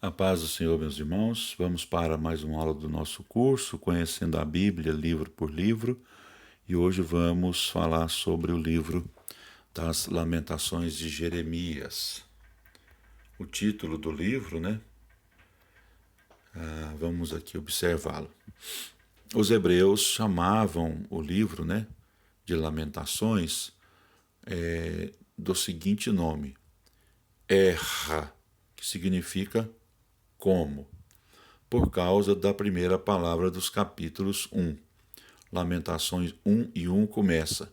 A paz do Senhor, meus irmãos. Vamos para mais uma aula do nosso curso, Conhecendo a Bíblia, livro por livro. E hoje vamos falar sobre o livro das Lamentações de Jeremias. O título do livro, vamos aqui observá-lo. Os hebreus chamavam o livro, de Lamentações do seguinte nome: Erra, que significa como, por causa da primeira palavra dos capítulos 1. Lamentações 1 e 1 começa: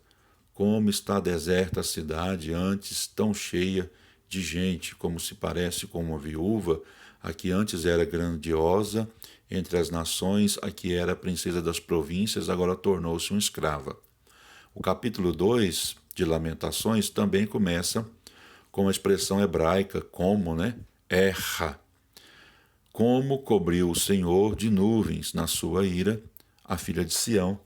Como está deserta a cidade, antes tão cheia de gente, como se parece com uma viúva, a que antes era grandiosa entre as nações, a que era princesa das províncias, agora tornou-se uma escrava. O capítulo 2 de Lamentações também começa com a expressão hebraica como, erra. Como cobriu o Senhor de nuvens na sua ira a filha de Sião,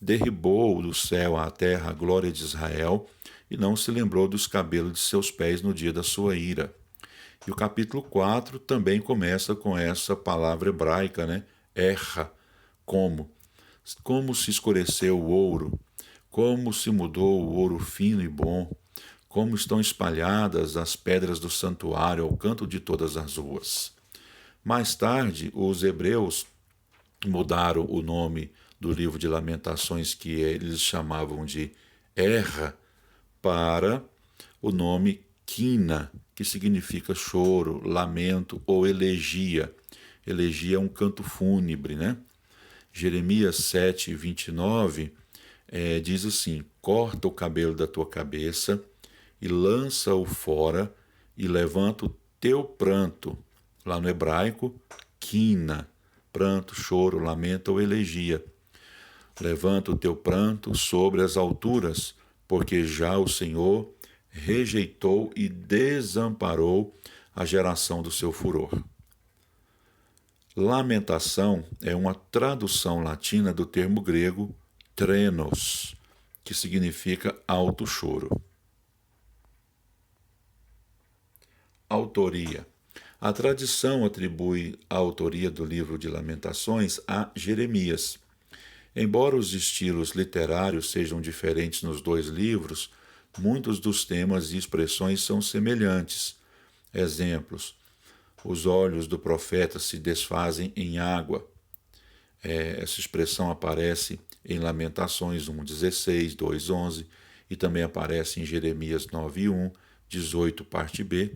derribou do céu à terra a glória de Israel, e não se lembrou dos cabelos de seus pés no dia da sua ira. E o capítulo 4 também começa com essa palavra hebraica, erra, como. Como se escureceu o ouro, como se mudou o ouro fino e bom, como estão espalhadas as pedras do santuário ao canto de todas as ruas. Mais tarde, os hebreus mudaram o nome do livro de Lamentações, que eles chamavam de Erra, para o nome Quina, que significa choro, lamento ou elegia. Elegia é um canto fúnebre, Jeremias 7, 29 diz assim: Corta o cabelo da tua cabeça e lança-o fora e levanta o teu pranto. Lá no hebraico, quina, pranto, choro, lamento ou elegia. Levanta o teu pranto sobre as alturas, porque já o Senhor rejeitou e desamparou a geração do seu furor. Lamentação é uma tradução latina do termo grego trenos, que significa alto choro. Autoria. A tradição atribui a autoria do livro de Lamentações a Jeremias. Embora os estilos literários sejam diferentes nos dois livros, muitos dos temas e expressões são semelhantes. Exemplos: os olhos do profeta se desfazem em água. Essa expressão aparece em Lamentações 1,16, 2,11 e também aparece em Jeremias 9,1, 18, parte B.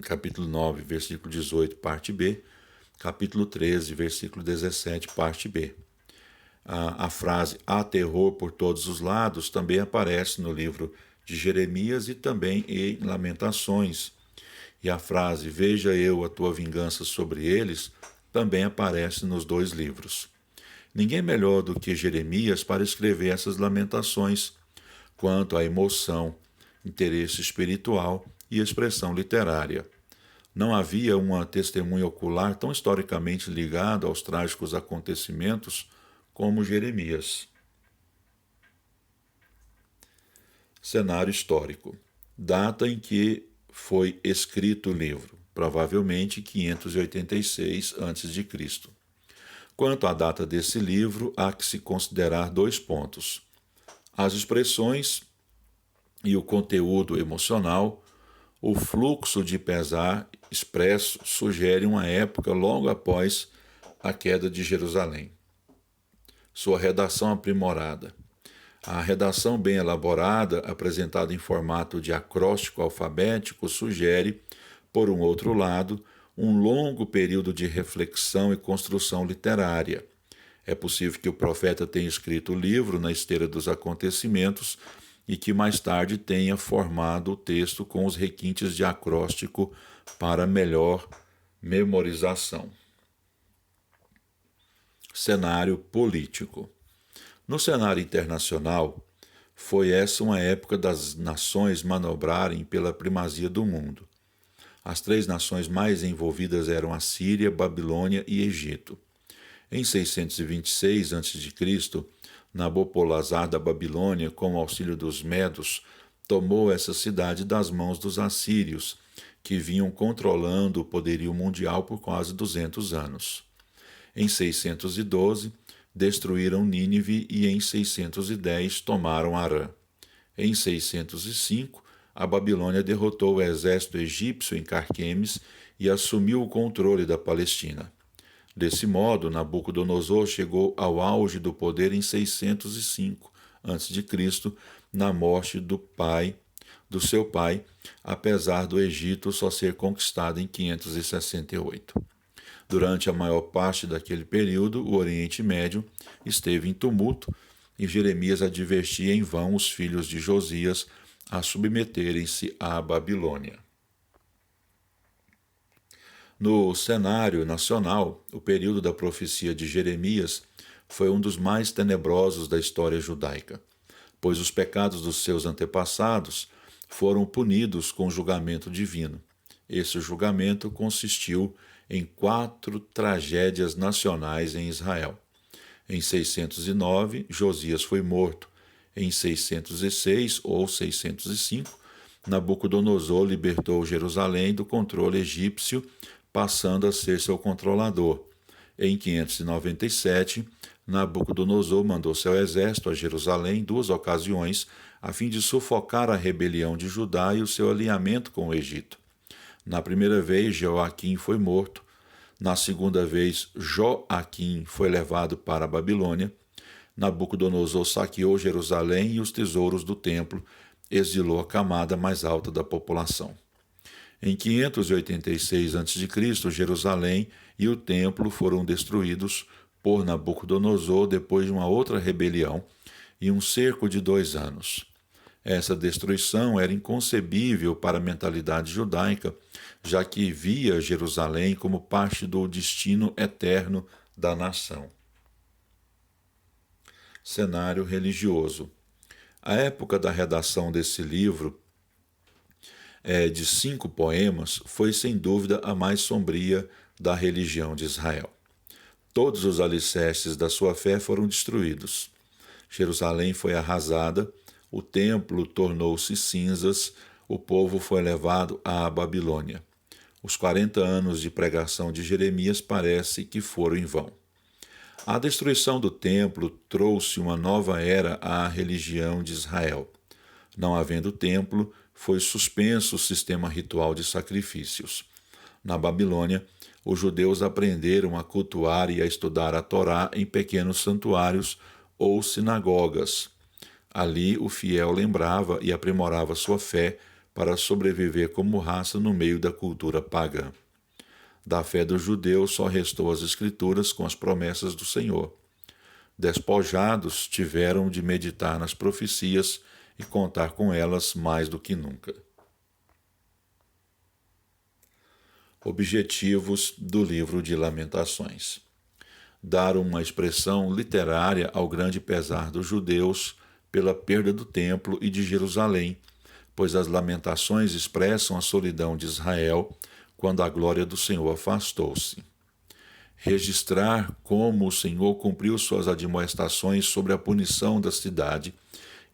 Capítulo 9, versículo 18, parte B, capítulo 13, versículo 17, parte B. A frase há terror por todos os lados também aparece no livro de Jeremias e também em Lamentações. E a frase veja eu a tua vingança sobre eles também aparece nos dois livros. Ninguém melhor do que Jeremias para escrever essas lamentações quanto à emoção, interesse espiritual e expressão literária. Não havia uma testemunha ocular tão historicamente ligada aos trágicos acontecimentos como Jeremias. Cenário histórico. Data em que foi escrito o livro, provavelmente 586 a.C. Quanto à data desse livro, há que se considerar dois pontos: as expressões e o conteúdo emocional. O fluxo de pesar expresso sugere uma época logo após a queda de Jerusalém. Sua redação aprimorada. A redação bem elaborada, apresentada em formato de acróstico alfabético, sugere, por um outro lado, um longo período de reflexão e construção literária. É possível que o profeta tenha escrito o livro na esteira dos acontecimentos e que mais tarde tenha formado o texto com os requintes de acróstico para melhor memorização. Cenário político. No cenário internacional, foi essa uma época das nações manobrarem pela primazia do mundo. As três nações mais envolvidas eram a Síria, Babilônia e Egito. Em 626 a.C., Nabopolassar da Babilônia, com o auxílio dos medos, tomou essa cidade das mãos dos assírios que vinham controlando o poderio mundial por quase 200 anos. Em 612, destruíram Nínive e em 610 tomaram Harã. Em 605, a Babilônia derrotou o exército egípcio em Carquemes e assumiu o controle da Palestina. Desse modo, Nabucodonosor chegou ao auge do poder em 605 a.C., na morte do seu pai, apesar do Egito só ser conquistado em 568. Durante a maior parte daquele período, o Oriente Médio esteve em tumulto e Jeremias advertia em vão os filhos de Josias a submeterem-se à Babilônia. No cenário nacional, o período da profecia de Jeremias foi um dos mais tenebrosos da história judaica, pois os pecados dos seus antepassados foram punidos com julgamento divino. Esse julgamento consistiu em 4 tragédias nacionais em Israel. Em 609, Josias foi morto. Em 606 ou 605, Nabucodonosor libertou Jerusalém do controle egípcio, passando a ser seu controlador. Em 597, Nabucodonosor mandou seu exército a Jerusalém em 2 ocasiões, a fim de sufocar a rebelião de Judá e o seu alinhamento com o Egito. Na primeira vez, Joaquim foi morto. Na segunda vez, Joaquim foi levado para a Babilônia. Nabucodonosor saqueou Jerusalém e os tesouros do templo, exilou a camada mais alta da população. Em 586 a.C., Jerusalém e o templo foram destruídos por Nabucodonosor depois de uma outra rebelião e um cerco de 2 anos. Essa destruição era inconcebível para a mentalidade judaica, já que via Jerusalém como parte do destino eterno da nação. Cenário religioso. A época da redação desse livro, de 5 poemas, foi sem dúvida a mais sombria da religião de Israel. Todos os alicerces da sua fé foram destruídos. Jerusalém foi arrasada, o templo tornou-se cinzas, o povo foi levado à Babilônia. Os 40 anos de pregação de Jeremias parece que foram em vão. A destruição do templo trouxe uma nova era à religião de Israel. Não havendo templo, foi suspenso o sistema ritual de sacrifícios. Na Babilônia, os judeus aprenderam a cultuar e a estudar a Torá em pequenos santuários ou sinagogas. Ali, o fiel lembrava e aprimorava sua fé para sobreviver como raça no meio da cultura pagã. Da fé dos judeus só restou as Escrituras com as promessas do Senhor. Despojados, tiveram de meditar nas profecias e contar com elas mais do que nunca. Objetivos do livro de Lamentações: dar uma expressão literária ao grande pesar dos judeus pela perda do templo e de Jerusalém, pois as lamentações expressam a solidão de Israel quando a glória do Senhor afastou-se. Registrar como o Senhor cumpriu suas admoestações sobre a punição da cidade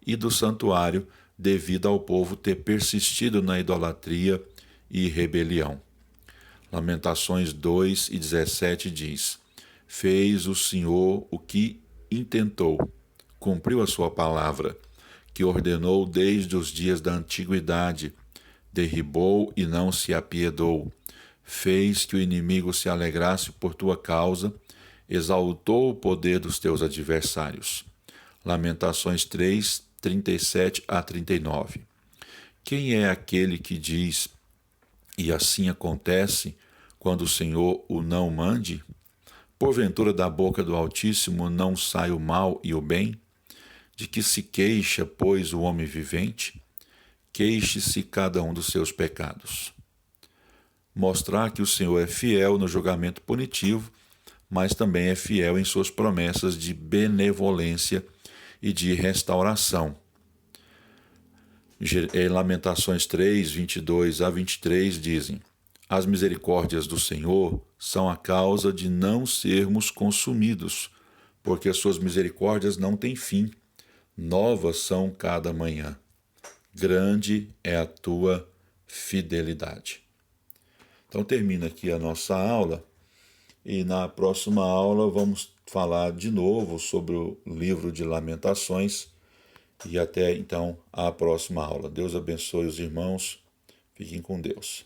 e do santuário devido ao povo ter persistido na idolatria e rebelião. Lamentações 2:17 diz: Fez o Senhor o que intentou, cumpriu a sua palavra, que ordenou desde os dias da antiguidade, derribou e não se apiedou, fez que o inimigo se alegrasse por tua causa, exaltou o poder dos teus adversários. Lamentações 3:37-39. Quem é aquele que diz, e assim acontece, quando o Senhor o não mande? Porventura da boca do Altíssimo não sai o mal e o bem? De que se queixa, pois, o homem vivente? Queixe-se cada um dos seus pecados. Mostrar que o Senhor é fiel no julgamento punitivo, mas também é fiel em suas promessas de benevolência e de restauração. Em Lamentações 3:22-23 dizem: As misericórdias do Senhor são a causa de não sermos consumidos, porque as suas misericórdias não têm fim. Novas são cada manhã. Grande é a tua fidelidade. Então termina aqui a nossa aula e na próxima aula vamos falar de novo sobre o livro de Lamentações e até então a próxima aula. Deus abençoe os irmãos. Fiquem com Deus.